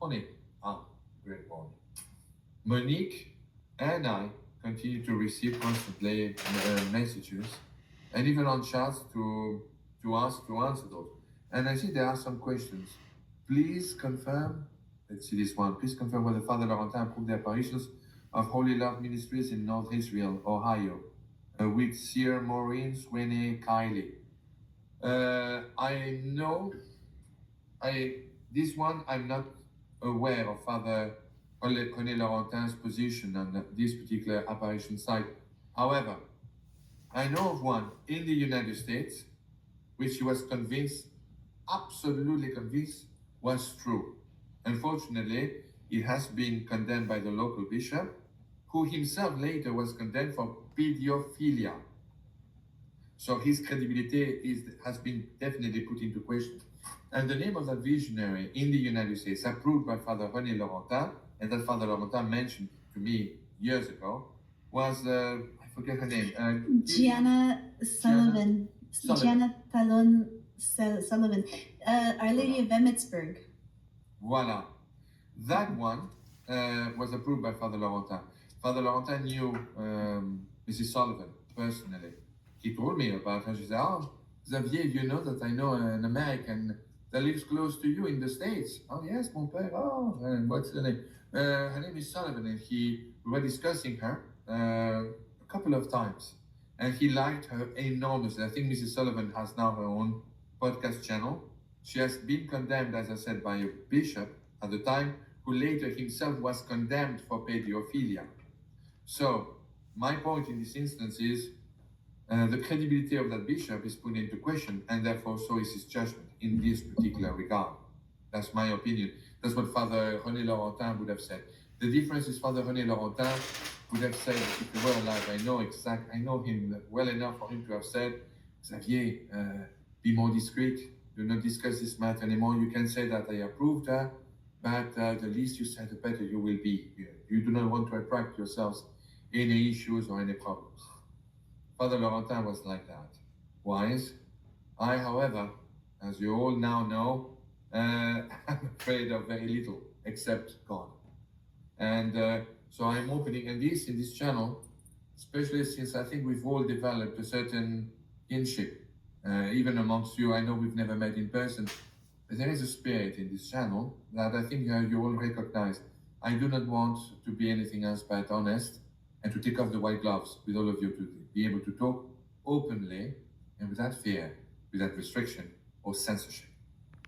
Monique, great morning. Monique and I continue to receive constantly messages and even on chats to answer those. And I see there are some questions. Please confirm. Let's see this one. Please confirm whether Father Laurentin approved the apparitions of Holy Love Ministries in North Israel, Ohio, with Sir Maureen Sweeney Kiley. I know this one I'm not aware of Father Rene Laurentin's position on this particular apparition site. However, I know of one in the United States which he was convinced, absolutely convinced, was true. Unfortunately, it has been condemned by the local bishop, who himself later was condemned for pedophilia. So his credibility has been definitely put into question. And the name of that visionary in the United States, approved by Father Rene Laurentin, and that Father Laurentin mentioned to me years ago, was, I forget her name. Gianna Sullivan. Gianna Sullivan. Our Lady of Emmitsburg. Voila. That one was approved by Father Laurentin. Father Laurentin knew Mrs. Sullivan personally. He told me about her. She said, "Oh, Xavier, you know that I know an American that lives close to you in the States." "Oh, yes, mon père." "Oh, and what's her name?" Her name is Sullivan, and we were discussing her a couple of times. And he liked her enormously. I think Mrs. Sullivan has now her own podcast channel. She has been condemned, as I said, by a bishop at the time, who later himself was condemned for pedophilia. So, my point in this instance is the credibility of that bishop is put into question, and therefore so is his judgment in this particular regard. That's my opinion. That's what Father Rene Laurentin would have said. The difference is Father Rene Laurentin would have said, if he were alive, I know him well enough for him to have said, "Xavier, be more discreet. Do not discuss this matter anymore. You can say that I approved her, but the least you say, the better you will be. You do not want to attract yourselves any issues or any problems." Father Laurentin was like that. Wise. I, however, as you all now know, I'm afraid of very little except God. And so I'm opening, and in this channel, especially since I think we've all developed a certain kinship, even amongst you. I know we've never met in person, but there is a spirit in this channel that I think you all recognize. I do not want to be anything else but honest, and to take off the white gloves with all of you to be able to talk openly and without fear, without restriction or censorship.